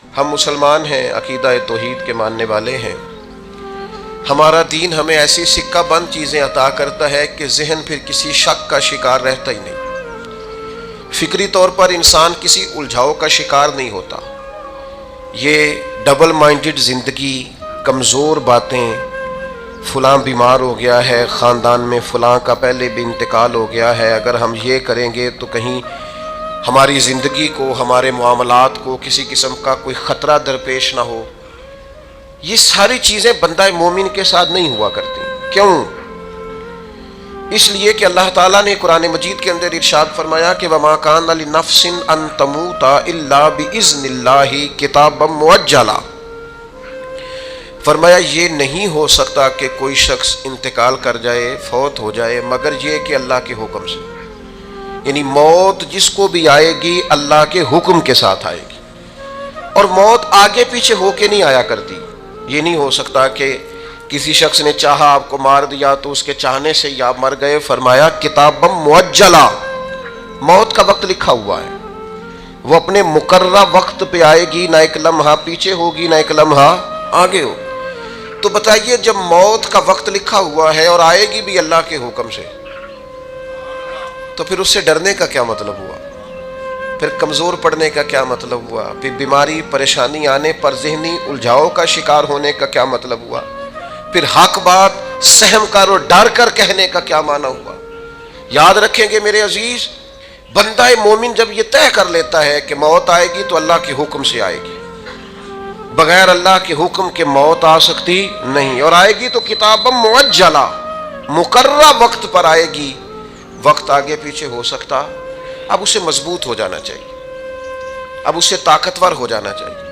ہم مسلمان ہیں، عقیدہ توحید کے ماننے والے ہیں۔ ہمارا دین ہمیں ایسی سکہ بند چیزیں عطا کرتا ہے کہ ذہن پھر کسی شک کا شکار رہتا ہی نہیں، فکری طور پر انسان کسی الجھاؤ کا شکار نہیں ہوتا۔ یہ ڈبل مائنڈڈ زندگی، کمزور باتیں، فلاں بیمار ہو گیا ہے، خاندان میں فلاں کا پہلے بھی انتقال ہو گیا ہے، اگر ہم یہ کریں گے تو کہیں ہماری زندگی کو، ہمارے معاملات کو کسی قسم کا کوئی خطرہ درپیش نہ ہو، یہ ساری چیزیں بندہ مومن کے ساتھ نہیں ہوا کرتی۔ کیوں؟ اس لیے کہ اللہ تعالیٰ نے قرآن مجید کے اندر ارشاد فرمایا کہ وَمَا كَانَ لِنَفْسٍ أَن تَمُوتَ إِلَّا بِإِذْنِ اللَّهِ كِتَابًا مُؤَجَّلًا، فرمایا یہ نہیں ہو سکتا کہ کوئی شخص انتقال کر جائے، فوت ہو جائے، مگر یہ کہ اللہ کے حکم سے، یعنی موت جس کو بھی آئے گی اللہ کے حکم کے ساتھ آئے گی، اور موت آگے پیچھے ہو کے نہیں آیا کرتی۔ یہ نہیں ہو سکتا کہ کسی شخص نے چاہا آپ کو مار دیا تو اس کے چاہنے سے ہی آپ مر گئے۔ فرمایا کتابم معجلہ، موت کا وقت لکھا ہوا ہے، وہ اپنے مقررہ وقت پہ آئے گی، نہ ایک لمحہ پیچھے ہوگی نہ ایک لمحہ آگے ہوگی۔ تو بتائیے جب موت کا وقت لکھا ہوا ہے اور آئے گی بھی اللہ کے حکم سے، تو پھر اس سے ڈرنے کا کیا مطلب ہوا؟ پھر کمزور پڑنے کا کیا مطلب ہوا؟ پھر بیماری پریشانی آنے پر ذہنی الجھاؤ کا شکار ہونے کا کیا مطلب ہوا؟ پھر حق بات سہم کر اور ڈر کر کہنے کا کیا معنی ہوا؟ یاد رکھیں گے میرے عزیز، بندہ مومن جب یہ طے کر لیتا ہے کہ موت آئے گی تو اللہ کے حکم سے آئے گی، بغیر اللہ کے حکم کے موت آ سکتی نہیں، اور آئے گی تو کتاب معجلہ، مقررہ وقت پر آئے گی، وقت آگے پیچھے ہو سکتا۔ اب اسے مضبوط ہو جانا چاہیے، اب اسے طاقتور ہو جانا چاہیے۔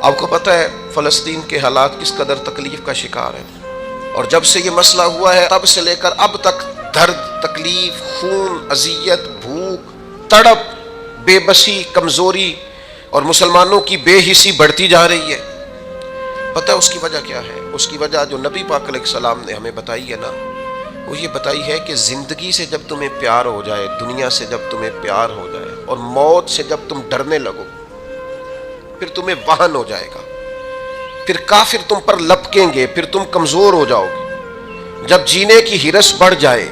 آپ کو پتہ ہے فلسطین کے حالات کس قدر تکلیف کا شکار ہیں، اور جب سے یہ مسئلہ ہوا ہے تب سے لے کر اب تک درد، تکلیف، خون، اذیت، بھوک، تڑپ، بے بسی، کمزوری اور مسلمانوں کی بے حسی بڑھتی جا رہی ہے۔ پتہ ہے اس کی وجہ کیا ہے؟ اس کی وجہ جو نبی پاک علیہ السلام نے ہمیں بتائی ہے نا، وہ یہ بتائی ہے کہ زندگی سے جب تمہیں پیار ہو جائے، دنیا سے جب تمہیں پیار ہو جائے، اور موت سے جب تم ڈرنے لگو، پھر تمہیں وہن ہو جائے گا، پھر کافر تم پر لپکیں گے، پھر تم کمزور ہو جاؤ گے۔ جب جینے کی ہرس بڑھ جائے،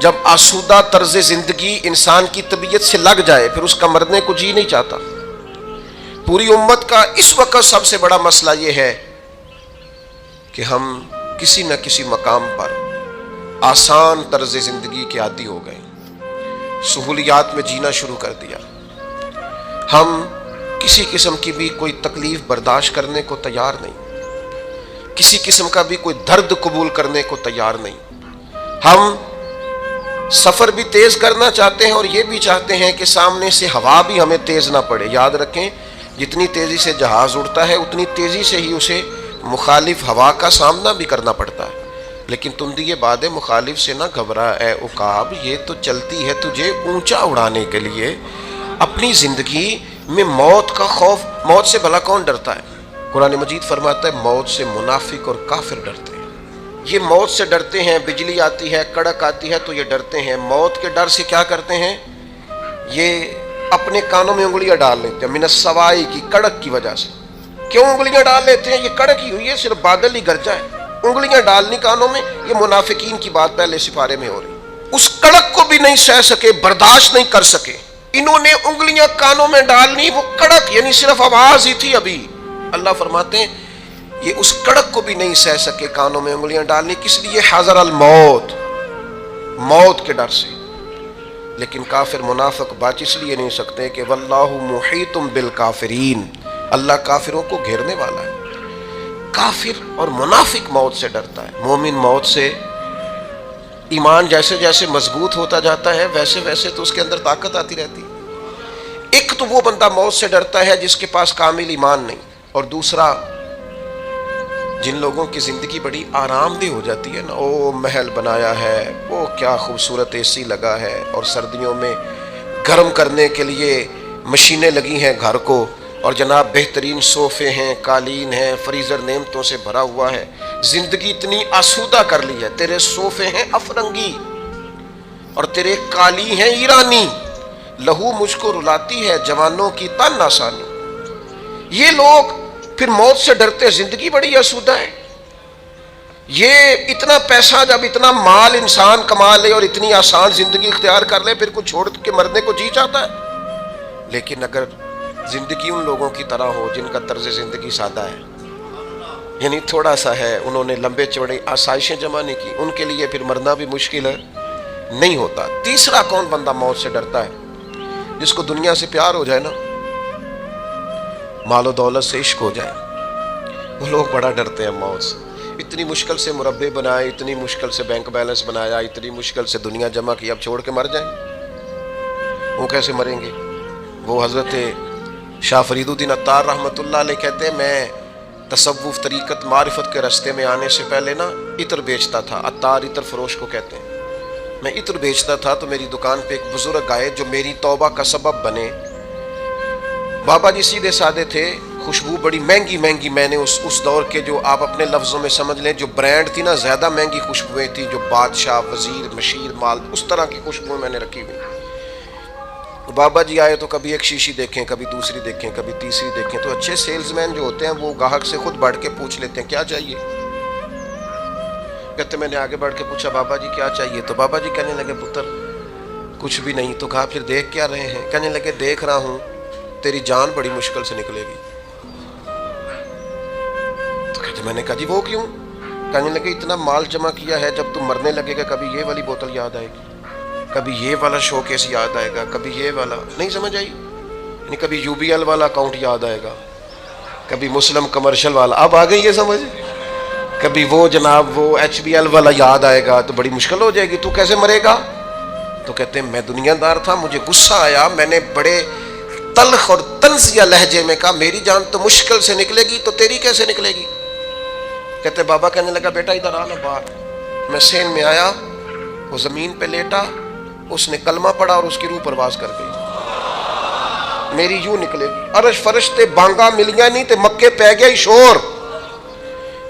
جب آسودہ طرز زندگی انسان کی طبیعت سے لگ جائے، پھر اس کا مرنے کو جی نہیں چاہتا۔ پوری امت کا اس وقت سب سے بڑا مسئلہ یہ ہے کہ ہم کسی نہ کسی مقام پر آسان طرز زندگی کے عادی ہو گئے، سہولیات میں جینا شروع کر دیا۔ ہم کسی قسم کی بھی کوئی تکلیف برداشت کرنے کو تیار نہیں، کسی قسم کا بھی کوئی درد قبول کرنے کو تیار نہیں۔ ہم سفر بھی تیز کرنا چاہتے ہیں اور یہ بھی چاہتے ہیں کہ سامنے سے ہوا بھی ہمیں تیز نہ پڑے۔ یاد رکھیں جتنی تیزی سے جہاز اڑتا ہے اتنی تیزی سے ہی اسے مخالف ہوا کا سامنا بھی کرنا پڑتا ہے، لیکن تم دیے باد مخالف سے نہ گھبرا اے عقاب، یہ تو چلتی ہے تجھے اونچا اڑانے کے لیے۔ اپنی زندگی میں موت کا خوف، موت سے بھلا کون ڈرتا ہے؟ قرآن مجید فرماتا ہے موت سے منافق اور کافر ڈرتے ہیں۔ یہ موت سے ڈرتے ہیں، بجلی آتی ہے، کڑک آتی ہے تو یہ ڈرتے ہیں۔ موت کے ڈر سے کیا کرتے ہیں؟ یہ اپنے کانوں میں انگلیاں ڈال لیتے ہیں، من السوائی کی کڑک کی وجہ سے۔ کیوں انگلیاں ڈال لیتے ہیں؟ یہ کڑک ہی ہوئی ہے، صرف بادل ہی گرجا ہے، انگلیاں ڈالنی کانوں میں، یہ منافقین کی بات پہلے سپارے میں ہو رہی۔ اس کڑک کو بھی نہیں سہ سکے، برداشت نہیں کر سکے، انہوں نے انگلیاں کانوں میں ڈالنی، وہ کڑک یعنی صرف آواز ہی تھی ابھی۔ اللہ فرماتے ہیں یہ اس کڑک کو بھی نہیں سہ سکے کانوں میں انگلیاں ڈالنی، کس لیے؟ حذر الموت، موت کے ڈر سے۔ لیکن کافر منافق بچ اس لیے نہیں سکتے کہ واللہ محیط بالکافرین، اللہ کافروں کو گھیرنے والا ہے۔ کافر اور منافق موت سے ڈرتا ہے، مومن موت سے، ایمان جیسے جیسے مضبوط ہوتا جاتا ہے ویسے ویسے تو اس کے اندر طاقت آتی رہتی ہے۔ ایک تو وہ بندہ موت سے ڈرتا ہے جس کے پاس کامل ایمان نہیں، اور دوسرا جن لوگوں کی زندگی بڑی آرام دہ ہو جاتی ہے نا، او محل بنایا ہے، وہ کیا خوبصورت اے سی لگا ہے، اور سردیوں میں گرم کرنے کے لیے مشینیں لگی ہیں گھر کو، اور جناب بہترین صوفے ہیں، قالین ہیں، فریزر نعمتوں سے بھرا ہوا ہے، زندگی اتنی آسودہ کر لی ہے، تیرے صوفے ہیں افرنگی اور تیرے قالی ہیں ایرانی، لہو مجھ کو رلاتی ہے جوانوں کی تن آسانی۔ یہ لوگ پھر موت سے ڈرتے، زندگی بڑی آسودہ ہے. یہ اتنا پیسہ جب اتنا مال انسان کما لے اور اتنی آسان زندگی اختیار کر لے، پھر کچھ چھوڑ کے مرنے کو جی چاہتا ہے. لیکن اگر زندگی ان لوگوں کی طرح ہو جن کا طرز زندگی سادہ ہے، یعنی تھوڑا سا ہے، انہوں نے لمبے چوڑے آسائشیں جمع نہیں کی، ان کے لیے پھر مرنا بھی مشکل ہے نہیں ہوتا. تیسرا کون بندہ موت سے ڈرتا ہے؟ جس کو دنیا سے پیار ہو جائے نا، مال و دولت سے عشق ہو جائے، وہ لوگ بڑا ڈرتے ہیں موت سے. اتنی مشکل سے مربع بنائے، اتنی مشکل سے بینک بیلنس بنایا، اتنی مشکل سے دنیا جمع کی، اب چھوڑ کے مر جائیں. وہ کیسے مریں گے؟ وہ حضرت شاہ فرید الدین عطار رحمۃ اللہ علیہ کہتے ہیں، میں تصوف طریقت معرفت کے راستے میں آنے سے پہلے نا عطر بیچتا تھا. عطار عطر فروش کو کہتے ہیں. میں عطر بیچتا تھا تو میری دکان پہ ایک بزرگ آئے جو میری توبہ کا سبب بنے. بابا جی سیدھے سادے تھے، خوشبو بڑی مہنگی مہنگی، میں نے اس دور کے جو آپ اپنے لفظوں میں سمجھ لیں جو برانڈ تھی نا، زیادہ مہنگی خوشبوئیں تھی، جو بادشاہ، وزیر، مشیر، مال، اس طرح کی خوشبوئیں میں نے رکھی ہوئی. بابا جی آئے تو کبھی ایک شیشی دیکھیں، کبھی دوسری دیکھیں، کبھی تیسری دیکھیں. تو اچھے سیلز مین جو ہوتے ہیں وہ گاہک سے خود بڑھ کے پوچھ لیتے ہیں کیا چاہیے. کہتے میں نے آگے بڑھ کے پوچھا بابا جی کیا چاہیے؟ تو بابا جی کہنے لگے پتر کچھ بھی نہیں. تو کہا پھر دیکھ کیا رہے ہیں؟ کہنے لگے دیکھ رہا ہوں تیری جان بڑی مشکل سے نکلے گی. تو کہتے میں نے کہا جی وہ کیوں؟ کہنے لگے اتنا مال جمع کیا ہے، جب تم مرنے لگے گا کبھی یہ والی بوتل یاد آئے گی، کبھی یہ والا شو کیس یاد آئے گا، کبھی یہ والا، نہیں سمجھ آئی؟ یعنی کبھی یو بی ایل والا اکاؤنٹ یاد آئے گا، کبھی مسلم کمرشل والا، اب آ گئی یہ سمجھ، کبھی وہ جناب وہ ایچ بی ایل والا یاد آئے گا، تو بڑی مشکل ہو جائے گی. تو کیسے مرے گا؟ تو کہتے ہیں میں دنیا دار تھا، مجھے غصہ آیا، میں نے بڑے تلخ اور طنزیہ لہجے میں کہا میری جان تو مشکل سے نکلے گی، تو تیری کیسے نکلے گی؟ کہتے بابا کہنے لگا بیٹا ادھر آنا باہر. میں سین میں آیا، وہ زمین پہ لیٹا، اس نے کلمہ پڑھا اور اس کی روح پرواز کر گئی. میری یوں نکلے گی. عرش فرشتے بانگا ملیاں نہیں تے مکے پہ گیا شور.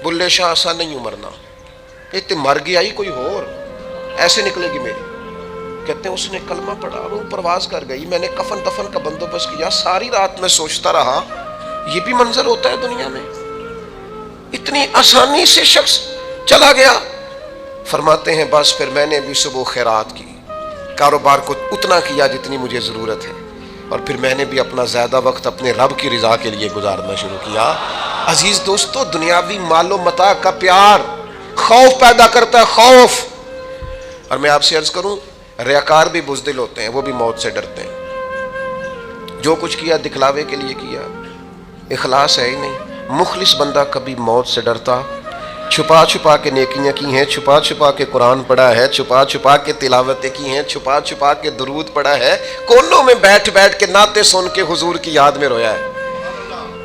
بلے شاہ ایسا نہیں مرنا، تے مر گیا ہی کوئی اور، ایسے نکلے گی میری. کہتے ہیں اس نے کلمہ پڑھا، روح پرواز کر گئی. میں نے کفن دفن کا بندوبست کیا، ساری رات میں سوچتا رہا یہ بھی منظر ہوتا ہے دنیا میں، اتنی آسانی سے شخص چلا گیا. فرماتے ہیں بس پھر میں نے بھی صبح خیرات کی، کاروبار کو اتنا کیا جتنی مجھے ضرورت ہے، اور پھر میں نے بھی اپنا زیادہ وقت اپنے رب کی رضا کے لیے گزارنا شروع کیا. عزیز دوستو، دنیاوی مال و متاع کا پیار خوف پیدا کرتا ہے، خوف. اور میں آپ سے عرض کروں ریاکار بھی بزدل ہوتے ہیں، وہ بھی موت سے ڈرتے ہیں. جو کچھ کیا دکھلاوے کے لیے کیا، اخلاص ہے ہی نہیں. مخلص بندہ کبھی موت سے ڈرتا، چھپا چھپا کے نیکیاں کی ہیں، چھپا چھپا کے قرآن پڑھا ہے، چھپا چھپا کے تلاوتیں کی ہیں، چھپا چھپا کے درود پڑھا ہے، کونوں میں بیٹھ بیٹھ کے نعتیں سن کے حضور کی یاد میں رویا ہے.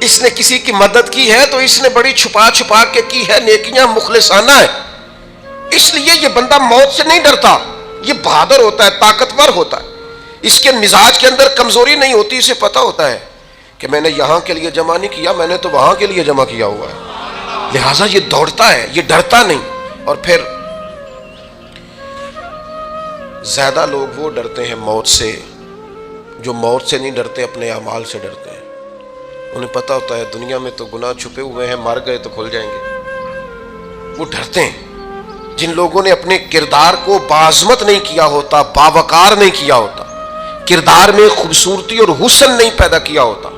اس نے کسی کی مدد کی ہے تو اس نے بڑی چھپا چھپا کے کی ہے، نیکیاں مخلصانہ ہے. اس لیے یہ بندہ موت سے نہیں ڈرتا، یہ بہادر ہوتا ہے، طاقتور ہوتا ہے. اس کے مزاج کے اندر کمزوری نہیں ہوتی، اسے پتہ ہوتا ہے کہ میں نے یہاں کے لیے جمع نہیں کیا، میں نے تو وہاں کے لیے جمع کیا ہوا ہے. لہٰذا یہ دوڑتا ہے، یہ ڈرتا نہیں. اور پھر زیادہ لوگ وہ ڈرتے ہیں موت سے جو موت سے نہیں ڈرتے، اپنے اعمال سے ڈرتے ہیں. انہیں پتہ ہوتا ہے دنیا میں تو گناہ چھپے ہوئے ہیں، مر گئے تو کھل جائیں گے. وہ ڈرتے ہیں. جن لوگوں نے اپنے کردار کو بعظمت نہیں کیا ہوتا، باوقار نہیں کیا ہوتا، کردار میں خوبصورتی اور حسن نہیں پیدا کیا ہوتا،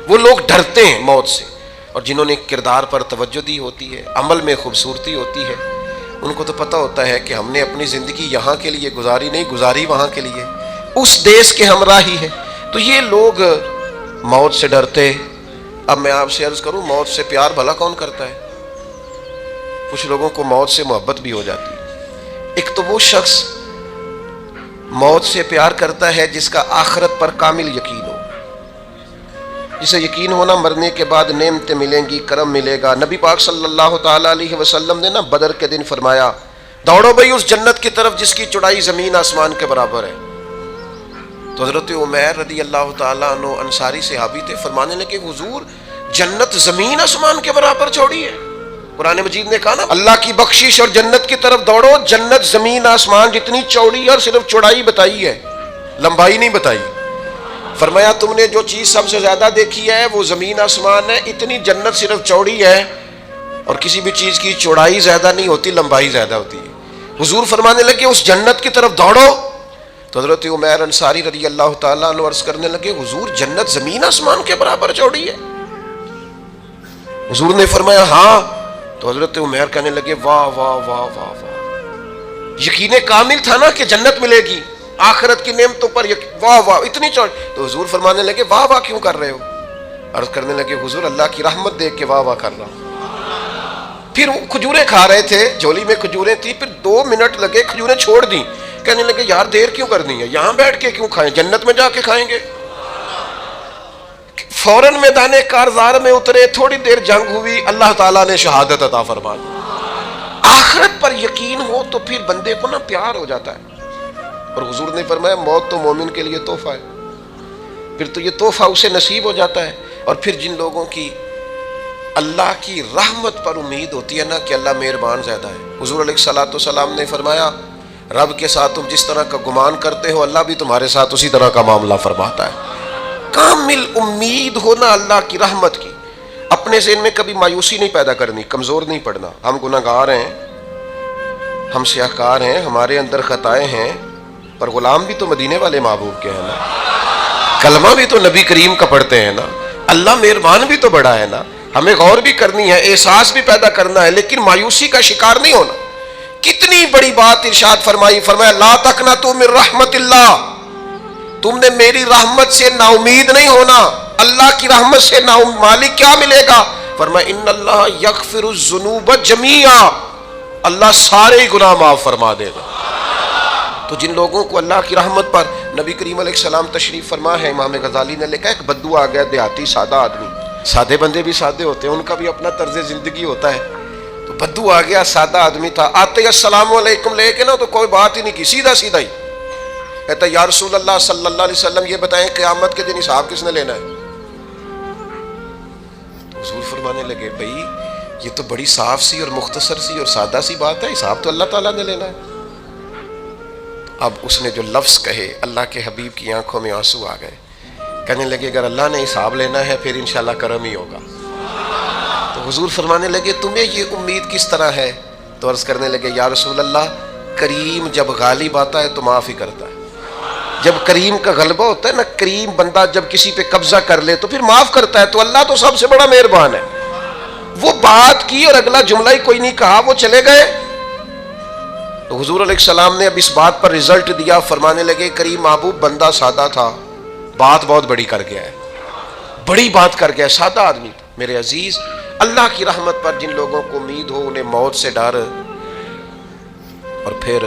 وہ لوگ ڈرتے ہیں موت سے. اور جنہوں نے کردار پر توجہ دی ہوتی ہے، عمل میں خوبصورتی ہوتی ہے، ان کو تو پتہ ہوتا ہے کہ ہم نے اپنی زندگی یہاں کے لیے گزاری نہیں، گزاری وہاں کے لیے، اس دیس کے ہمراہ ہی ہے. تو یہ لوگ موت سے ڈرتے. اب میں آپ سے عرض کروں موت سے پیار بھلا کون کرتا ہے؟ کچھ لوگوں کو موت سے محبت بھی ہو جاتی ہے. ایک تو وہ شخص موت سے پیار کرتا ہے جس کا آخرت پر کامل یقین ہو، جسے یقین ہونا مرنے کے بعد نعمتیں ملیں گی، کرم ملے گا. نبی پاک صلی اللہ تعالیٰ علیہ وسلم نے بدر کے دن فرمایا دوڑو بھائی اس جنت کی طرف جس کی چوڑائی زمین آسمان کے برابر ہے. تو حضرت عمیر رضی اللہ تعالیٰ عنہ انصاری صحابی تھے، فرمانے لگے حضور جنت زمین آسمان کے برابر چوڑی ہے. قرآن مجید نے کہا نا اللہ کی بخشش اور جنت کی طرف دوڑو، جنت زمین آسمان جتنی چوڑی ہے، اور صرف چوڑائی بتائی ہے، لمبائی نہیں بتائی. فرمایا تم نے جو چیز سب سے زیادہ دیکھی ہے وہ زمین آسمان ہے، اتنی جنت صرف چوڑی ہے، اور کسی بھی چیز کی چوڑائی زیادہ نہیں ہوتی، لمبائی زیادہ ہوتی ہے۔ حضور فرمانے لگے اس جنت کی طرف دوڑو، تو حضرت عمیر انصاری رضی اللہ تعالیٰ عنہ عرض کرنے لگے حضور جنت زمین آسمان کے برابر چوڑی ہے؟ حضور نے فرمایا ہاں۔ تو حضرت عمیر کہنے لگے واہ واہ واہ واہ واہ، یقین کامل تھا نا کہ جنت ملے گی، آخرت کی نعمتوں پر واہ واہ اتنی چوڑی۔ تو حضور فرمانے لگے واہ واہ کیوں کر رہے ہو؟ عرض کرنے لگے حضور اللہ کی رحمت دیکھ کے واہ واہ کر رہا ہوں۔ پھر وہ کھجوریں کھا رہے تھے، جھولی میں کھجوریں تھی، پھر 2 منٹ لگے کھجوریں چھوڑ دیں، کہنے لگے یار دیر کیوں کرنی ہے، یہاں بیٹھ کے کیوں کھائیں، جنت میں جا کے کھائیں گے۔ فوراً میدان کارزار میں اترے، تھوڑی دیر جنگ ہوئی، اللہ تعالیٰ نے شہادت عطا فرما دی۔ آخرت پر یقین ہو تو پھر بندے کو نا پیار ہو جاتا ہے، اور حضور نے فرمایا موت تو مومن کے لیے تحفہ ہے، پھر تو یہ تحفہ اسے نصیب ہو جاتا ہے۔ اور پھر جن لوگوں کی اللہ کی رحمت پر امید ہوتی ہے نا کہ اللہ مہربان زیادہ ہے، حضور علیہ الصلوۃ والسلام نے فرمایا رب کے ساتھ تم جس طرح کا گمان کرتے ہو اللہ بھی تمہارے ساتھ اسی طرح کا معاملہ فرماتا ہے۔ کامل امید ہونا اللہ کی رحمت کی، اپنے ذہن میں کبھی مایوسی نہیں پیدا کرنی، کمزور نہیں پڑنا۔ ہم گناہگار ہیں، ہم سیاہکار ہیں، ہمارے اندر خطائیں ہیں، پر غلام بھی تو مدینے والے محبوب کے ہیں نا، کلمہ بھی تو نبی کریم کا پڑھتے ہیں نا، اللہ مہربان بھی تو بڑا ہے نا۔ ہمیں غور بھی کرنی ہے، احساس بھی پیدا کرنا ہے، لیکن مایوسی کا شکار نہیں ہونا۔ کتنی بڑی بات ارشاد فرمائی، فرمایا لا تقنطوا من رحمت اللہ، تم نے میری رحمت سے نا امید نہیں ہونا۔ اللہ کی رحمت سے نا مالک کیا ملے گا؟ فرمایا ان اللہ یغفر الذنوب جميعا، اللہ سارے گناہ معاف فرما دے گا۔ تو جن لوگوں کو اللہ کی رحمت پر نبی کریم علیہ السلام تشریف فرما ہے، امام غزالی نے لکھا ایک بدو آ گیا، دیہاتی سادہ آدمی، سادے بندے بھی سادے ہوتے ہیں، ان کا بھی اپنا طرز زندگی ہوتا ہے، تو بدو آ گیا، سادہ آدمی تھا، آتے السلام علیکم لے کے نا تو کوئی بات ہی نہیں کی، سیدھا سیدھا ہی کہتا یا رسول اللہ صلی اللہ علیہ وسلم یہ بتائیں قیامت کے دن حساب کس نے لینا ہے؟ تو حضور فرمانے لگے بھائی یہ تو بڑی صاف سی اور مختصر سی اور سادہ سی بات ہے، حساب تو اللہ تعالیٰ نے لینا ہے۔ اب اس نے جو لفظ کہے اللہ کے حبیب کی آنکھوں میں آنسو آ گئے، کہنے لگے اگر اللہ نے حساب لینا ہے پھر انشاءاللہ کرم ہی ہوگا۔ تو حضور فرمانے لگے تمہیں یہ امید کس طرح ہے؟ تو عرض کرنے لگے یا رسول اللہ کریم جب غالب آتا ہے تو معاف ہی کرتا ہے، جب کریم کا غلبہ ہوتا ہے نا، کریم بندہ جب کسی پہ قبضہ کر لے تو پھر معاف کرتا ہے، تو اللہ تو سب سے بڑا مہربان ہے۔ وہ بات کی اور اگلا جملہ ہی کوئی نہیں کہا، وہ چلے گئے۔ تو حضور علیہ السلام نے اب اس بات پر رزلٹ دیا، فرمانے لگے کریم محبوب بندہ سادہ تھا، بات بہت بڑی کر گیا ہے، بڑی بات کر گیا، سادہ آدمی تھا۔ میرے عزیز اللہ کی رحمت پر جن لوگوں کو امید ہو انہیں موت سے ڈر، اور پھر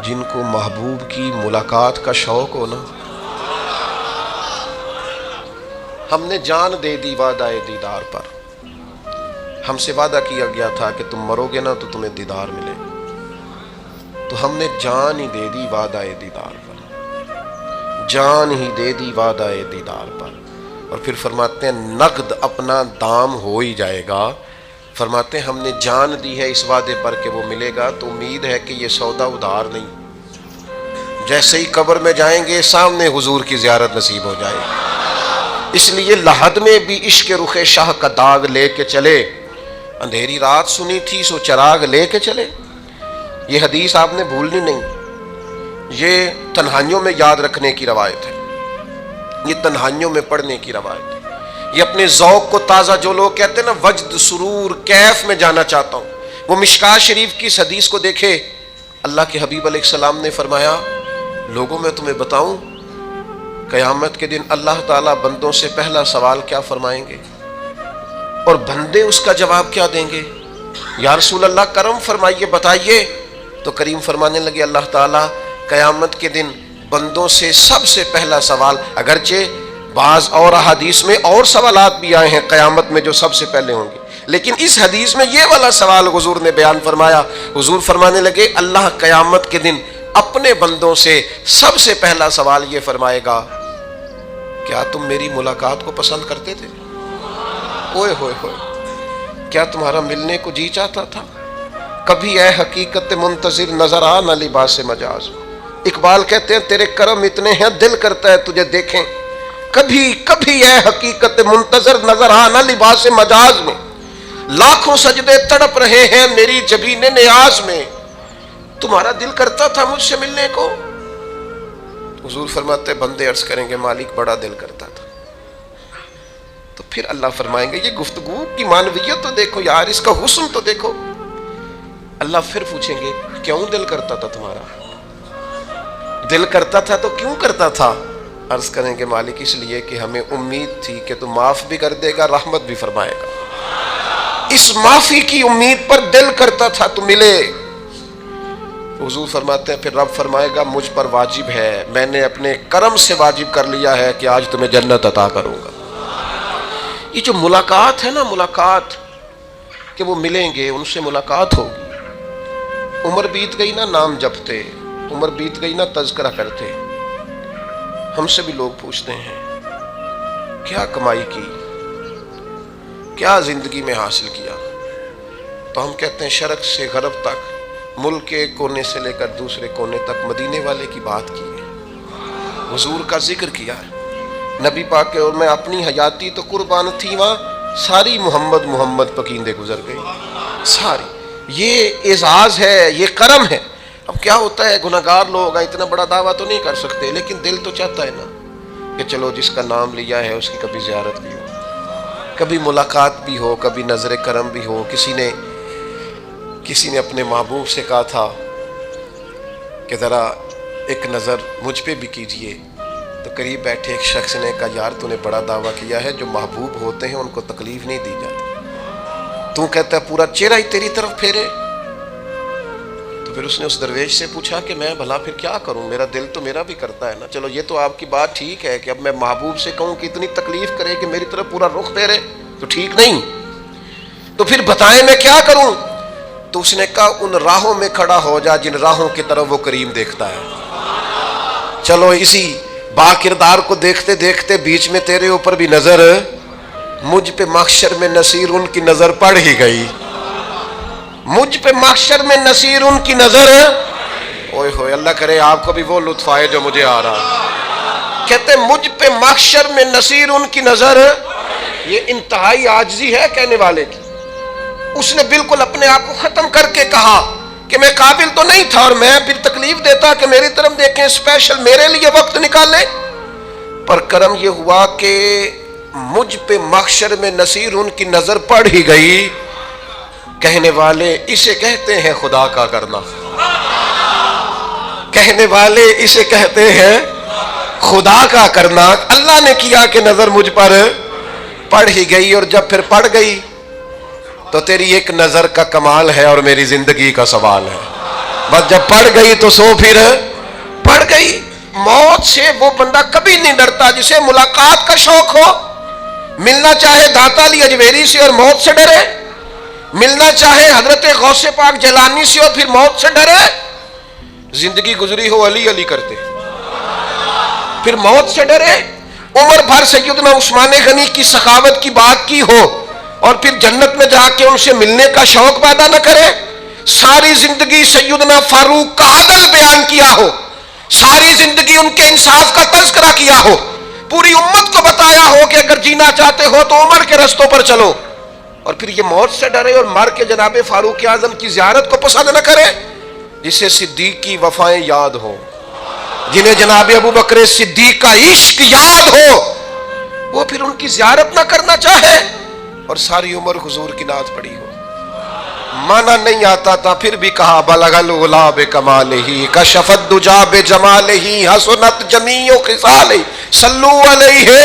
جن کو محبوب کی ملاقات کا شوق ہو نا، ہم نے جان دے دی وعدہ دیدار پر، ہم سے وعدہ کیا گیا تھا کہ تم مرو گے نا تو تمہیں دیدار ملے، تو ہم نے جان ہی دے دی وعدہ دیدار پر، جان ہی دے دی وعدہ دیدار پر۔ اور پھر فرماتے ہیں نقد اپنا دام ہو ہی جائے گا، فرماتے ہیں ہم نے جان دی ہے اس وعدے پر کہ وہ ملے گا، تو امید ہے کہ یہ سودا ادھار نہیں، جیسے ہی قبر میں جائیں گے سامنے حضور کی زیارت نصیب ہو جائے گی۔ اس لیے لحد میں بھی عشق رخ شاہ کا داغ لے کے چلے، اندھیری رات سنی تھی سو چراغ لے کے چلے۔ یہ حدیث آپ نے بھولنی نہیں، یہ تنہائیوں میں یاد رکھنے کی روایت ہے، یہ تنہائیوں میں پڑھنے کی روایت ہے، یہ اپنے ذوق کو تازہ، جو لوگ کہتے ہیں نا وجد سرور کیف میں جانا چاہتا ہوں، وہ مشکاہ شریف کی اس حدیث کو دیکھے۔ اللہ کے حبیب علیہ السلام نے فرمایا لوگوں میں تمہیں بتاؤں قیامت کے دن اللہ تعالیٰ بندوں سے پہلا سوال کیا فرمائیں گے اور بندے اس کا جواب کیا دیں گے؟ یا رسول اللہ کرم فرمائیے بتائیے۔ تو کریم فرمانے لگے اللہ تعالیٰ قیامت کے دن بندوں سے سب سے پہلا سوال، اگرچہ بعض اور احادیث میں اور سوالات بھی آئے ہیں قیامت میں جو سب سے پہلے ہوں گے، لیکن اس حدیث میں یہ والا سوال حضور نے بیان فرمایا۔ حضور فرمانے لگے اللہ قیامت کے دن اپنے بندوں سے سب سے پہلا سوال یہ فرمائے گا کیا تم میری ملاقات کو پسند کرتے تھے؟ اوئے ہوئے ہوئے، کیا تمہارا ملنے کو جی چاہتا تھا؟ کبھی اے حقیقت منتظر نظر آ نہ لباس مجاز، اقبال کہتے ہیں تیرے کرم اتنے ہیں دل کرتا ہے تجھے دیکھیں، کبھی کبھی اے حقیقت منتظر نظر آنا لباس مجاز میں، لاکھوں سجدے تڑپ رہے ہیں میری جبین نیاز میں، تمہارا دل کرتا تھا مجھ سے ملنے کو؟ حضور فرماتے بندے عرض کریں گے مالک بڑا دل کرتا تھا. تو پھر اللہ فرمائیں گے یہ گفتگو کی معنویت تو دیکھو یار، اس کا حسن تو دیکھو. اللہ پھر پوچھیں گے کیوں دل کرتا تھا تمہارا؟ دل کرتا تھا تو کیوں کرتا تھا؟ عرض کریں گے مالک اس لیے کہ ہمیں امید تھی کہ تو معاف بھی کر دے گا، رحمت بھی فرمائے گا. اس معافی کی امید پر دل کرتا تھا تو ملے. حضور فرماتے ہیں پھر رب فرمائے گا مجھ پر واجب ہے، میں نے اپنے کرم سے واجب کر لیا ہے کہ آج تمہیں جنت عطا کروں گا. یہ جو ملاقات ہے نا، ملاقات کہ وہ ملیں گے، ان سے ملاقات ہوگی. عمر بیت گئی نا نام جپتے، عمر بیت گئی نا تذکرہ کرتے. ہم سے بھی لوگ پوچھتے ہیں کیا کمائی کی، کیا زندگی میں حاصل کیا؟ تو ہم کہتے ہیں شرق سے غرب تک، ملک کے ایک کونے سے لے کر دوسرے کونے تک مدینے والے کی بات کی ہے، حضور کا ذکر کیا ہے. نبی پاک کے اور میں اپنی حیاتی تو قربان تھی وہاں ساری محمد محمد پکیندے گزر گئی ساری. یہ اعزاز ہے، یہ کرم ہے. اب کیا ہوتا ہے گناہگار لوگ اتنا بڑا دعویٰ تو نہیں کر سکتے، لیکن دل تو چاہتا ہے نا کہ چلو جس کا نام لیا ہے اس کی کبھی زیارت بھی ہو، کبھی ملاقات بھی ہو، کبھی نظر کرم بھی ہو. کسی نے اپنے محبوب سے کہا تھا کہ ذرا ایک نظر مجھ پہ بھی کیجئے. تو قریب بیٹھے ایک شخص نے کہا یار تو نے بڑا دعویٰ کیا ہے، جو محبوب ہوتے ہیں ان کو تکلیف نہیں دی جاتی، تو کہتا ہے پورا چہرہ ہی تیری طرف پھیرے. تو پھر اس نے اس درویش سے پوچھا کہ میں بھلا پھر کیا کروں، میرا دل تو میرا بھی کرتا ہے نا. چلو یہ تو آپ کی بات ٹھیک ہے کہ اب میں محبوب سے کہوں کہ اتنی تکلیف کرے کہ میری طرف پورا رخ پھیرے تو ٹھیک نہیں، تو پھر بتائیں میں کیا کروں؟ تو اس نے کہا ان راہوں میں کھڑا ہو جا جن راہوں کی طرف وہ کریم دیکھتا ہے. چلو اسی با کردار کو دیکھتے دیکھتے بیچ میں تیرے اوپر بھی نظر، مجھ پہ محشر میں نصیر ان کی نظر پڑ ہی گئی، مجھ پہ محشر میں نصیر ان کی نظر. اوئے ہوئے اللہ کرے آپ کو بھی وہ لطف آئے جو مجھے آ رہا. کہتے مجھ پہ محشر میں نصیر ان کی نظر. یہ انتہائی عاجزی ہے کہنے والے کی. اس نے بالکل اپنے آپ کو ختم کر کے کہا کہ میں قابل تو نہیں تھا اور میں پھر تکلیف دیتا کہ میری طرف دیکھیں، اسپیشل میرے لیے وقت نکالیں. پر کرم یہ ہوا کہ مجھ پہ محشر میں نصیر ان کی نظر پڑ ہی گئی. کہنے والے اسے کہتے ہیں خدا کا کرنا، کہنے والے اسے کہتے ہیں خدا کا کرنا. اللہ نے کیا کہ نظر مجھ پر پڑ ہی گئی، اور جب پھر پڑ گئی تو تیری ایک نظر کا کمال ہے اور میری زندگی کا سوال ہے. بس جب پڑ گئی تو سو پھر پڑ گئی. موت سے وہ بندہ کبھی نہیں ڈرتا جسے ملاقات کا شوق ہو. ملنا چاہے داتا علی اجمیری سے اور موت سے ڈرے، ملنا چاہے حضرت غوث پاک جیلانی سے اور پھر موت سے ڈرے. زندگی گزری ہو علی علی کرتے پھر موت سے ڈرے. عمر بھر سیدنا عثمان غنی کی سخاوت کی بات کی ہو اور پھر جنت میں جا کے ان سے ملنے کا شوق پیدا نہ کرے. ساری زندگی سیدنا فاروق کا عدل بیان کیا ہو، ساری زندگی ان کے انصاف کا تذکرہ کیا ہو، پوری امت کو بتایا ہو کہ اگر جینا چاہتے ہو تو عمر کے رستوں پر چلو، اور پھر یہ موت سے ڈرے اور مر کے جناب فاروق اعظم کی زیارت کو پسند نہ کرے. جسے صدیق کی وفائیں یاد ہو، جنہیں جناب ابو بکر صدیق کا عشق یاد ہو، وہ پھر ان کی زیارت نہ کرنا چاہے اور ساری عمر حضور کی نعت پڑھی ہو. مانا نہیں آتا تھا پھر بھی کہا بلغ العلا بکمالہ کشف الدجا بجمالہ حسنت جمیع خصالہ صلو علیہ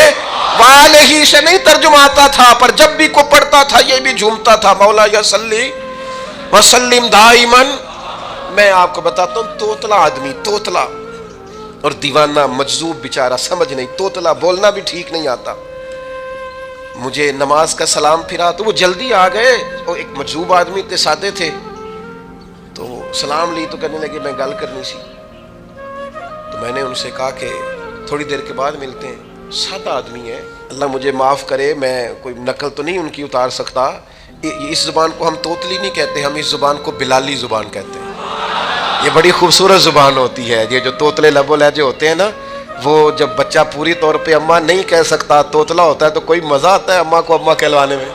وآلہ. سے نہیں ترجمہ آتا تھا، پر جب بھی کو پڑھتا تھا یہ بھی جھومتا تھا مولا یا صلی وسلم دائما. میں آپ کو بتاتا ہوں توتلا آدمی، توتلا اور دیوانہ مجذوب بیچارہ، سمجھ نہیں، توتلا بولنا بھی ٹھیک نہیں آتا. مجھے نماز کا سلام پھرا تو وہ جلدی آ گئے، اور ایک مجذوب آدمی تھے، سادے تھے، تو سلام لی تو کہنے لگے میں گل کرنی سی. تو میں نے ان سے کہا کہ تھوڑی دیر کے بعد ملتے ہیں. سادہ آدمی ہے، اللہ مجھے معاف کرے، میں کوئی نقل تو نہیں ان کی اتار سکتا. اس زبان کو ہم توتلی نہیں کہتے، ہم اس زبان کو بلالی زبان کہتے ہیں. یہ بڑی خوبصورت زبان ہوتی ہے. یہ جو توتلے لب و لہجے ہوتے ہیں نا, وہ جب بچہ پوری طور پہ اماں نہیں کہہ سکتا, توتلا ہوتا ہے, تو کوئی مزہ آتا ہے اماں کو اماں کہلوانے میں.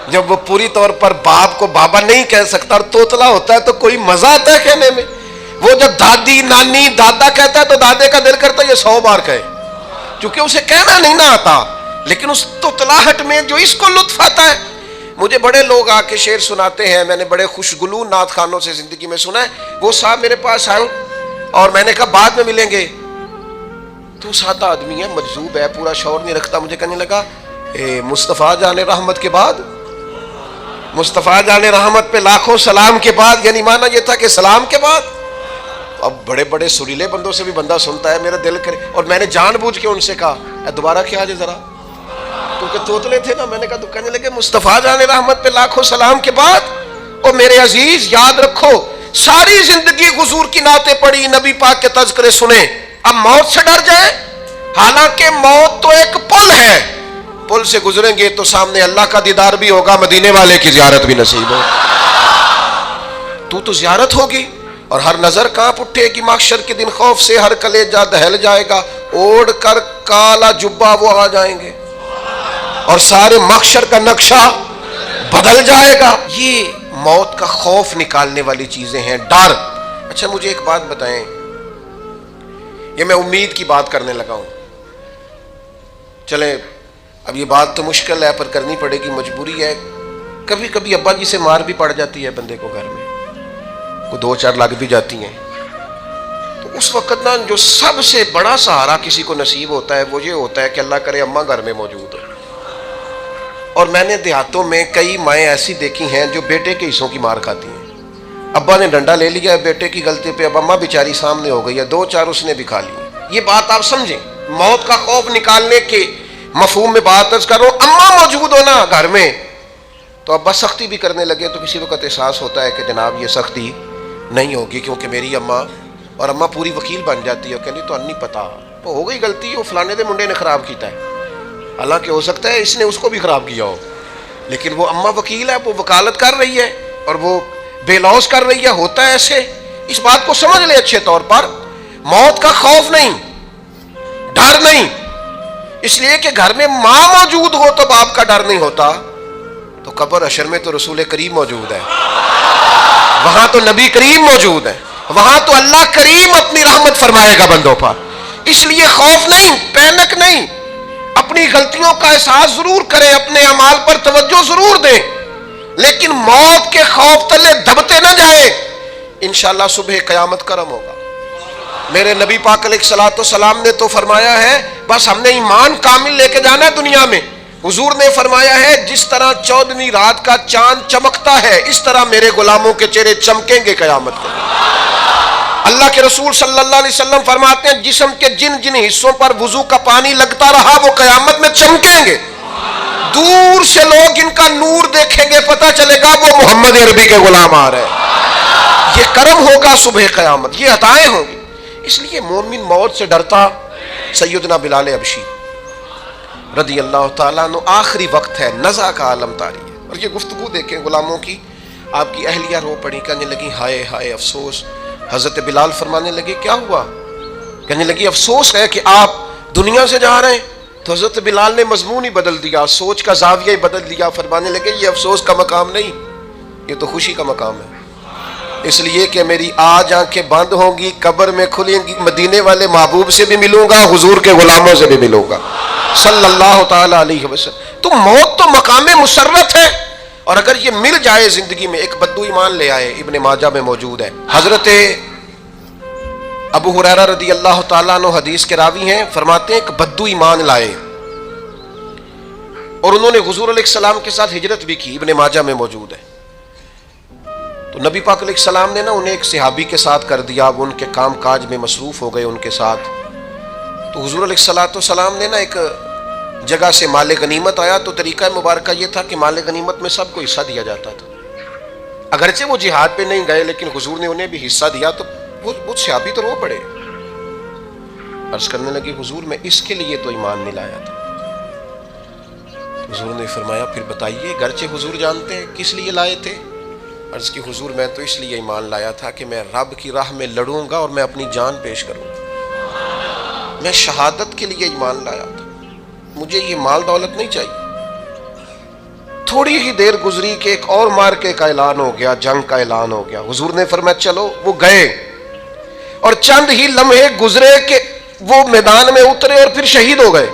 جب وہ پوری طور پر باپ کو بابا نہیں کہہ سکتا اور توتلا ہوتا ہے تو کوئی مزہ آتا ہے کہنے میں. وہ جب دادی نانی دادا کہتا ہے تو دادے کا دل کرتا ہے یہ 100 بار کہے, کیونکہ اسے کہنا نہیں نہ آتا. لیکن اس توتلاہٹ میں جو اس کو لطف آتا ہے. مجھے بڑے لوگ آ کے شعر سناتے ہیں, میں نے بڑے خوشگلو نعت خانوں سے زندگی میں سنا ہے. وہ صاحب میرے پاس آئے اور میں نے کہا بعد میں ملیں گے. تو سادہ آدمی ہے, مجذوب ہے, پورا شعور نہیں رکھتا. مجھے کہنے لگا مصطفیٰ جان رحمت کے بعد, مصطفیٰ جان رحمت پہ لاکھوں سلام کے بعد, یعنی معنی یہ تھا کہ سلام کے بعد. اب بڑے بڑے سریلے بندوں سے بھی بندہ سنتا ہے, میرا دل کرے. اور میں نے جان بوجھ کے ان سے کہا دوبارہ کیا جائے ذرا, کیونکہ توتلے تھے نا. میں نے کہا تو کہنے لگے مصطفیٰ جان رحمت پہ لاکھوں سلام کے بعد. اور میرے عزیز یاد رکھو, ساری زندگی حضور کی نعتیں پڑھی, نبی پاک کے تذکرے سنے, اب موت سے ڈر جائیں. حالانکہ موت تو ایک پل ہے, پل سے گزریں گے تو سامنے اللہ کا دیدار بھی ہوگا, مدینے والے کی زیارت بھی نصیب ہو. تو زیارت ہوگی اور ہر نظر کانپ اٹھے گی. محشر کے دن خوف سے ہر کلیجہ دہل جائے گا, اوڑھ کر کالا جبہ وہ آ جائیں گے اور سارے محشر کا نقشہ بدل جائے گا. یہ موت کا خوف نکالنے والی چیزیں ہیں, ڈر. اچھا مجھے ایک بات بتائیں, یہ میں امید کی بات کرنے لگا ہوں. چلیں اب یہ بات تو مشکل ہے پر کرنی پڑے گی, مجبوری ہے. کبھی کبھی ابا جی سے مار بھی پڑ جاتی ہے بندے کو, گھر میں کو 2-4 لگ بھی جاتی ہیں. تو اس وقت نا جو سب سے بڑا سہارا کسی کو نصیب ہوتا ہے وہ یہ ہوتا ہے کہ اللہ کرے اماں گھر میں موجود ہو. اور میں نے دیہاتوں میں کئی مائیں ایسی دیکھی ہیں جو بیٹے کے حصوں کی مار کھاتی ہیں. ابا نے ڈنڈا لے لیا ہے بیٹے کی غلطی پہ, اب اماں بیچاری سامنے ہو گئی ہے, 2-4 اس نے بھی کھا لی. یہ بات آپ سمجھیں, موت کا خوف نکالنے کے مفہوم میں بات عرض کر رہا ہوں. اماں موجود ہونا گھر میں تو ابا سختی بھی کرنے لگے تو کسی وقت احساس ہوتا ہے کہ جناب یہ سختی نہیں ہوگی کیونکہ میری اماں, اور اماں پوری وکیل بن جاتی ہے, کہنی تو نہیں پتا وہ ہو گئی غلطی, وہ فلانے دے منڈے نے خراب کیتا ہے, حالانکہ ہو سکتا ہے اس نے اس کو بھی خراب کیا ہو, لیکن وہ اماں وکیل ہے, وہ وکالت کر رہی ہے اور وہ بے لوث کر رہی ہے. ہوتا ہے ایسے. اس بات کو سمجھ لے اچھے طور پر, موت کا خوف نہیں, ڈر نہیں. اس لیے کہ گھر میں ماں موجود ہو تو باپ کا ڈر نہیں ہوتا. تو قبر حشر میں تو رسول کریم موجود ہے, وہاں تو نبی کریم موجود ہے, وہاں تو اللہ کریم اپنی رحمت فرمائے گا بندوں پر. اس لیے خوف نہیں, پینک نہیں. اپنی غلطیوں کا احساس ضرور کریں, اپنے اعمال پر توجہ ضرور دیں, لیکن موت کے خوف تلے دبتے نہ جائیں. انشاءاللہ صبح قیامت کرم ہوگا. میرے نبی پاک علیہ الصلوۃ والسلام نے تو فرمایا ہے بس ہم نے ایمان کامل لے کے جانا ہے دنیا میں. حضور نے فرمایا ہے جس طرح 14ویں رات کا چاند چمکتا ہے اس طرح میرے غلاموں کے چہرے چمکیں گے قیامت کو. اللہ کے رسول صلی اللہ علیہ وسلم فرماتے ہیں جسم کے جن جن حصوں پر وضو کا پانی لگتا رہا وہ قیامت میں چمکیں گے. دور سے لوگ ان کا نور دیکھیں گے, پتہ چلے گا وہ محمد عربی کے غلام آ رہے ہیں. یہ کرم ہوگا صبح قیامت, یہ عطائیں ہوں گی. اس لیے مومن موت سے ڈرتا. سیدنا بلال حبشی رضی اللہ تعالیٰ عنہ, آخری وقت ہے, نزع کا عالم طاری ہے. اور یہ گفتگو دیکھیں غلاموں کی, آپ کی اہلیہ رو پڑی, کہنے لگی ہائے ہائے افسوس. حضرت بلال فرمانے لگے کیا ہوا؟ کہنے لگی افسوس ہے کہ آپ دنیا سے جا رہے ہیں. تو حضرت بلال نے مضمون ہی بدل دیا, سوچ کا زاویہ ہی بدل دیا. فرمانے لگے یہ افسوس کا مقام نہیں, یہ تو خوشی کا مقام ہے. اس لیے کہ میری آج آنکھیں بند ہوں گی, قبر میں کھلیں گی, مدینے والے محبوب سے بھی ملوں گا, حضور کے غلاموں سے بھی ملوں گا صلی اللہ تعالی علیہ وسلم. تو موت تو مقام مسرت ہے, اور اگر یہ مل جائے زندگی میں. ایک بدو ایمان لے آئے, ابن ماجہ میں موجود ہے. حضرت ابو ہریرہ رضی اللہ تعالیٰ عنہ حدیث کے راوی ہیں, فرماتے ہیں ایک بدو ایمان لائے اور انہوں نے حضور علیہ السلام کے ساتھ ہجرت بھی کی. ابن ماجہ میں موجود ہے. تو نبی پاک علیہ السلام نے نا انہیں ایک صحابی کے ساتھ کر دیا, وہ ان کے کام کاج میں مصروف ہو گئے ان کے ساتھ. تو حضور علیہ السلام نے نا ایک جگہ سے مال غنیمت آیا, تو طریقہ مبارکہ یہ تھا کہ مال غنیمت میں سب کو حصہ دیا جاتا تھا. اگرچہ وہ جہاد پہ نہیں گئے لیکن حضور نے انہیں بھی حصہ دیا. تو وہ صحابی تو رو پڑے, عرض کرنے لگے حضور میں اس کے لیے تو ایمان نہیں لایا تھا. حضور نے فرمایا پھر بتائیے, گرچہ حضور جانتے ہیں کس لیے لائے تھے, عرض کی حضور میں تو اس لیے ایمان لایا تھا کہ میں رب کی راہ میں لڑوں گا اور میں اپنی جان پیش کروں گا، میں شہادت کے لیے ایمان لایا تھا، مجھے یہ مال دولت نہیں چاہیے۔ تھوڑی ہی دیر گزری کہ ایک اور مارکے کا اعلان ہو گیا، جنگ کا اعلان ہو گیا۔ حضور نے فرمایا چلو، وہ گئے اور چند ہی لمحے گزرے کہ وہ میدان میں اترے اور پھر شہید ہو گئے۔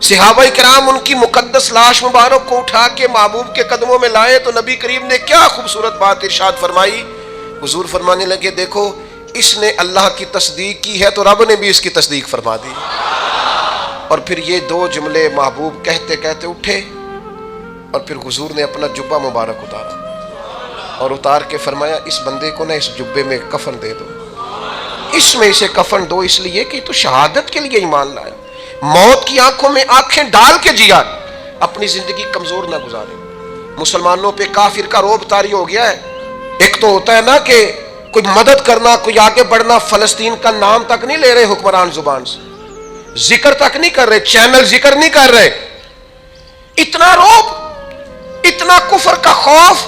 صحابہ کرام ان کی مقدس لاش مبارک کو اٹھا کے محبوب کے قدموں میں لائے تو نبی کریم نے کیا خوبصورت بات ارشاد فرمائی۔ حضور فرمانے لگے دیکھو اس نے اللہ کی تصدیق کی ہے تو رب نے بھی اس کی تصدیق فرما دی۔ اور پھر یہ دو جملے محبوب کہتے کہتے اٹھے اور پھر حضور نے اپنا جبہ مبارک اتارا اور اتار کے فرمایا اس بندے کو نا اس جبے میں کفن دے دو، اس میں اسے کفن دو، اس لیے کہ تو شہادت کے لیے ایمان لایا، موت کی آنکھوں میں آنکھیں ڈال کے جیا، اپنی زندگی کمزور نہ گزارے۔ مسلمانوں پہ کافر کا روب طاری ہو گیا ہے۔ ایک تو ہوتا ہے نا کہ کوئی مدد کرنا، کوئی آگے بڑھنا، فلسطین کا نام تک نہیں لے رہے حکمران زبان سے، ذکر تک نہیں کر رہے، چینل ذکر نہیں کر رہے، اتنا روب، اتنا کفر کا خوف،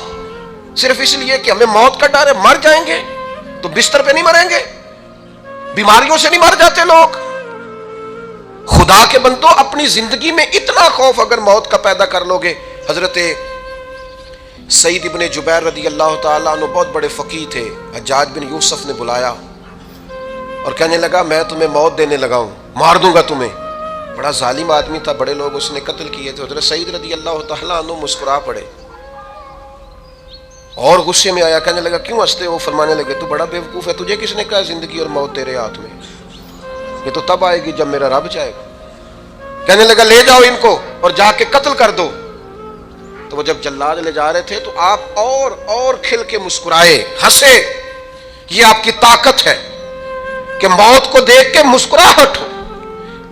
صرف اس لیے کہ ہمیں موت کا ڈر ہے، مر جائیں گے تو بستر پہ نہیں مریں گے، بیماریوں سے نہیں مر جاتے لوگ۔ خدا کے بندو اپنی زندگی میں اتنا خوف اگر موت کا پیدا کر لو گے۔ حضرت سعید ابن جبیر رضی اللہ تعالیٰ عنہ بہت بڑے فقیہ تھے، حجاج بن یوسف نے بلایا اور کہنے لگا میں تمہیں موت دینے لگا ہوں، مار دوں گا تمہیں۔ بڑا ظالم آدمی تھا، بڑے لوگ اس نے قتل کیے تھے۔ حضرت سعید رضی اللہ تعالیٰ عنہ مسکرا پڑے اور غصے میں آیا، کہنے لگا کیوں ہنستے ہو؟ فرمانے لگے تو بڑا بیوقوف ہے، تجھے کس نے کہا زندگی اور موت تیرے ہاتھ میں، یہ تو تب آئے گی جب میرا رب چاہے گا۔ کہنے لگا لے جاؤ ان کو اور جا کے قتل کر دو۔ تو وہ جب جلاد لے جا رہے تھے تو آپ اور کھل کے مسکرائے، ہنسے۔ یہ آپ کی طاقت ہے کہ موت کو دیکھ کے مسکراہٹ ہو،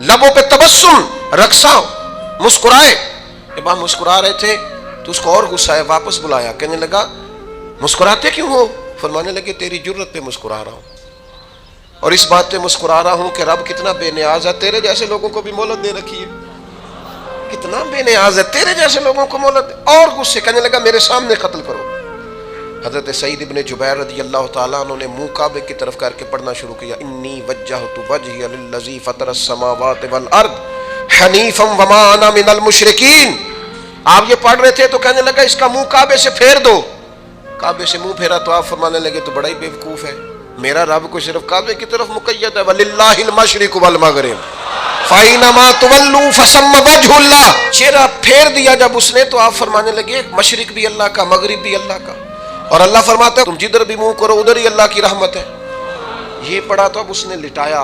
لبوں پہ تبسم، رقصہ ہو، مسکرائے۔ جب آپ مسکرا رہے تھے تو اس کو اور غصہ آیا، واپس بلایا، کہنے لگا مسکراتے کیوں ہو؟ فرمانے لگے تیری جرت پہ مسکرا رہا ہوں اور اس بات پہ مسکرا رہا ہوں کہ رب کتنا بے نیاز ہے، تیرے جیسے لوگوں کو بھی مہلت دے رکھی ہے، کتنا بے نیاز ہے، تیرے جیسے لوگوں کو مہلت۔ اور غصے، کہنے لگا میرے سامنے قتل کرو۔ حضرت سعید ابن جبیر رضی اللہ تعالیٰ عنہ نے منہ کعبے کی طرف کر کے پڑھنا شروع کیا، انی وجہت وجہی للذی فطر السماوات والارض حنیفا وما انا من المشرکین۔ آپ یہ پڑھ رہے تھے تو کہنے لگا اس کا منہ کعبے سے پھیر دو۔ کعبے سے منہ پھیرا تو آپ فرمانے لگے تو بڑا ہی بیوقوف ہے، میرا رب کو صرف کعبے کی طرف مقید ہے، وَلِلَّهِ الْمَشْرِقُ وَالْمَغْرِبُ فَأَيْنَمَا تُوَلُّوا فَثَمَّ وَجْهُ اللَّهِ۔ چہرہ پھیر دیا جب اس نے تو آپ فرمانے لگے مشرق بھی اللہ کا، مغرب بھی اللہ کا، اور اللہ فرماتا ہے تم جدھر بھی منہ کرو ادھر ہی اللہ کی رحمت ہے۔ یہ پڑھا تو اب اس نے لٹایا،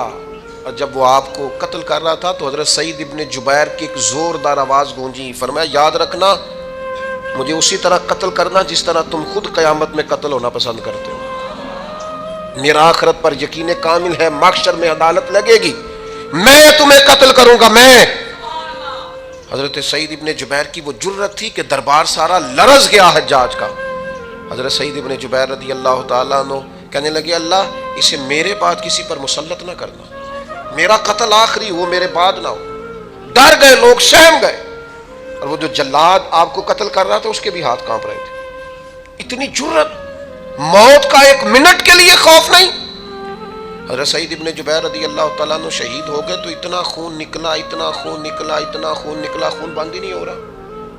اور جب وہ آپ کو قتل کر رہا تھا تو حضرت سعید ابن جبیر کی ایک زوردار آواز گونجی، فرمایا یاد رکھنا مجھے اسی طرح قتل کرنا جس طرح تم خود قیامت میں قتل ہونا پسند کرتے ہو۔ میرا آخرت پر یقین کامل ہے، محشر میں عدالت لگے گی، میں تمہیں قتل کروں گا میں۔ حضرت سعید ابن جبیر کی وہ جرت تھی کہ دربار سارا لرز گیا حجاج کا۔ حضرت سعید ابن جبیر رضی اللہ تعالیٰ عنہ کہنے لگے اللہ اسے میرے بعد کسی پر مسلط نہ کرنا، میرا قتل آخری ہو، میرے بعد نہ ہو۔ ڈر گئے لوگ، سہم گئے، اور وہ جو جلاد آپ کو قتل کر رہا تھا اس کے بھی ہاتھ کانپ رہے تھے۔ اتنی جرت، موت کا ایک منٹ کے لیے خوف نہیں۔ حضرت سعید ابن جبیر رضی اللہ تعالیٰ عنہ شہید ہو گئے تو اتنا خون نکلا، اتنا خون نکلا، اتنا خون نکلا، خون بند ہی نہیں ہو رہا۔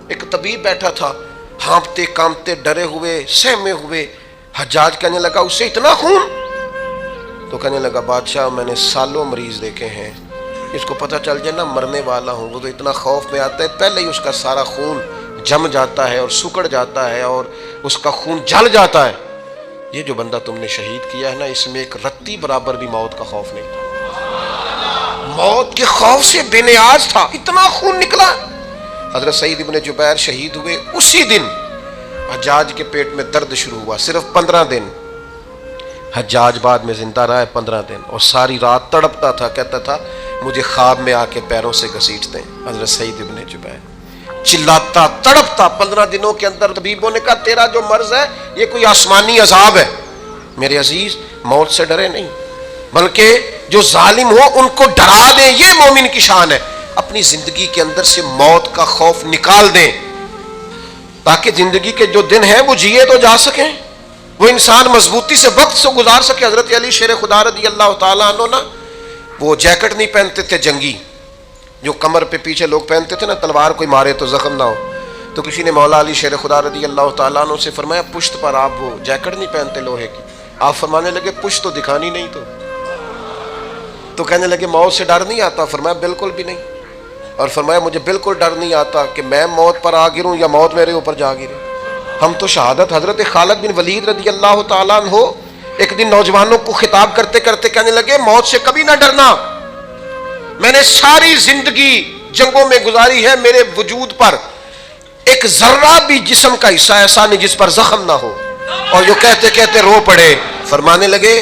ایک طبیب بیٹھا تھا، ہانپتے کانپتے ڈرے ہوئے، سہمے ہوئے۔ حجاج کہنے لگا اس سے اتنا خون؟ تو کہنے لگا بادشاہ میں نے سالوں مریض دیکھے ہیں، اس کو پتہ چل جائے نا مرنے والا ہوں وہ تو اتنا خوف میں آتا ہے، پہلے ہی اس کا سارا خون جم جاتا ہے اور سکڑ جاتا ہے اور اس کا خون جل جاتا ہے۔ یہ جو بندہ تم نے شہید کیا ہے نا اس میں ایک رتی برابر بھی موت کا خوف نہیں تھا، موت کے خوف سے بے نیاز تھا، اتنا خون نکلا۔ حضرت سعید ابن جبیر شہید ہوئے، اسی دن حجاج کے پیٹ میں درد شروع ہوا، صرف 15 دن حجاج بعد میں زندہ رہا ہے، 15 دن، اور ساری رات تڑپتا تھا، کہتا تھا مجھے خواب میں آ کے پیروں سے گھسیٹتے ہیں۔ حضرت سعید ابن جبیر چلاتا تڑپتا 15 دنوں کے اندر۔ طبیبوں نے کہا تیرا جو مرض ہے یہ کوئی آسمانی عذاب ہے۔ میرے عزیز موت سے ڈرے نہیں، بلکہ جو ظالم ہو ان کو ڈرا دیں، یہ مومن کی شان ہے۔ اپنی زندگی کے اندر سے موت کا خوف نکال دیں۔ تاکہ زندگی کے جو دن ہیں وہ جیے تو جا سکیں، وہ انسان مضبوطی سے وقت سے گزار سکے۔ حضرت علی شیر خدا رضی اللہ تعالیٰ عنہ نا وہ جیکٹ نہیں پہنتے تھے جنگی، جو کمر پہ پیچھے لوگ پہنتے تھے نا، تلوار کوئی مارے تو زخم نہ ہو۔ تو کسی نے مولا علی شیر خدا رضی اللہ تعالیٰ عنہ سے فرمایا پشت پر آپ وہ جیکٹ نہیں پہنتے لوہے کی؟ آپ فرمانے لگے پشت تو دکھانی نہیں تو کہنے لگے موت سے ڈر نہیں آتا؟ فرمایا بالکل بھی نہیں، اور فرمایا مجھے بالکل ڈر نہیں آتا کہ میں موت پر آ گروں یا موت میرے اوپر جا گرے۔ ہم تو شہادت حضرت خالد بن ولید رضی اللہ تعالیٰ عنہ ایک دن نوجوانوں کو خطاب کرتے کرتے کہنے لگے موت سے کبھی نہ ڈرنا، میں نے ساری زندگی جنگوں میں گزاری ہے، میرے وجود پر ایک ذرہ بھی جسم کا حصہ ایسا نہیں جس پر زخم نہ ہو۔ اور جو کہتے کہتے رو پڑے، فرمانے لگے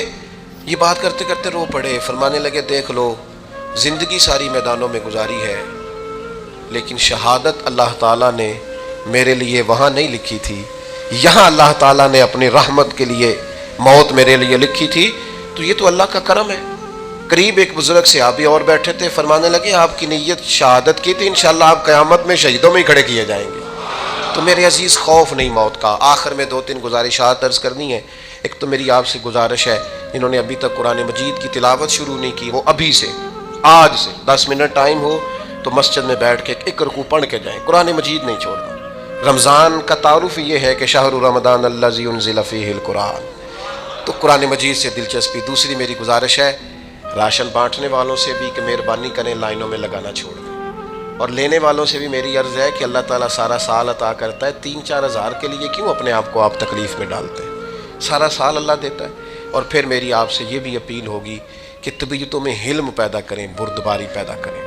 یہ بات کرتے کرتے رو پڑے، فرمانے لگے دیکھ لو زندگی ساری میدانوں میں گزاری ہے، لیکن شہادت اللہ تعالیٰ نے میرے لیے وہاں نہیں لکھی تھی، یہاں اللہ تعالیٰ نے اپنی رحمت کے لیے موت میرے لیے لکھی تھی، تو یہ تو اللہ کا کرم ہے۔ قریب ایک بزرگ صحابی اور بیٹھے تھے، فرمانے لگے آپ کی نیت شہادت کی تھی، انشاءاللہ آپ قیامت میں شہیدوں میں ہی کھڑے کیے جائیں گے۔ تو میرے عزیز خوف نہیں موت کا۔ آخر میں 2-3 گزارشات عرض کرنی ہے۔ ایک تو میری آپ سے گزارش ہے، جنہوں نے ابھی تک قرآن مجید کی تلاوت شروع نہیں کی، وہ ابھی سے آج سے 10 منٹ ٹائم ہو تو مسجد میں بیٹھ کے ایک رکوع پڑھ کے جائیں، قرآن مجید نہیں چھوڑنا۔ رمضان کا تعارف یہ ہے کہ شہر رمضان الذی انزل فیہ القرآن، تو قرآن مجید سے دلچسپی۔ دوسری میری گزارش ہے راشن بانٹنے والوں سے بھی کہ مہربانی کریں لائنوں میں لگانا چھوڑ دیں، اور لینے والوں سے بھی میری عرض ہے کہ اللہ تعالیٰ سارا سال عطا کرتا ہے، 3-4 ہزار کے لیے کیوں اپنے آپ کو آپ تکلیف میں ڈالتے ہیں، سارا سال اللہ دیتا ہے۔ اور پھر میری آپ سے یہ بھی اپیل ہوگی کہ طبیعتوں میں حلم پیدا کریں، بردباری پیدا کریں،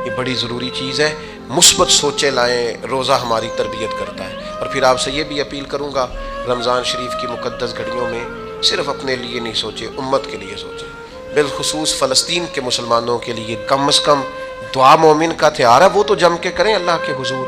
یہ بڑی ضروری چیز ہے۔ مثبت سوچیں لائیں، روزہ ہماری تربیت کرتا ہے۔ اور پھر آپ سے یہ بھی اپیل کروں گا رمضان شریف کی مقدس گھڑیوں میں صرف اپنے لیے نہیں سوچیں، امت کے لیے سوچیں، بالخصوص فلسطین کے مسلمانوں کے لیے کم از کم دعا مومن کا ہتھیار ہے، وہ تو جم کے کریں اللہ کے حضور۔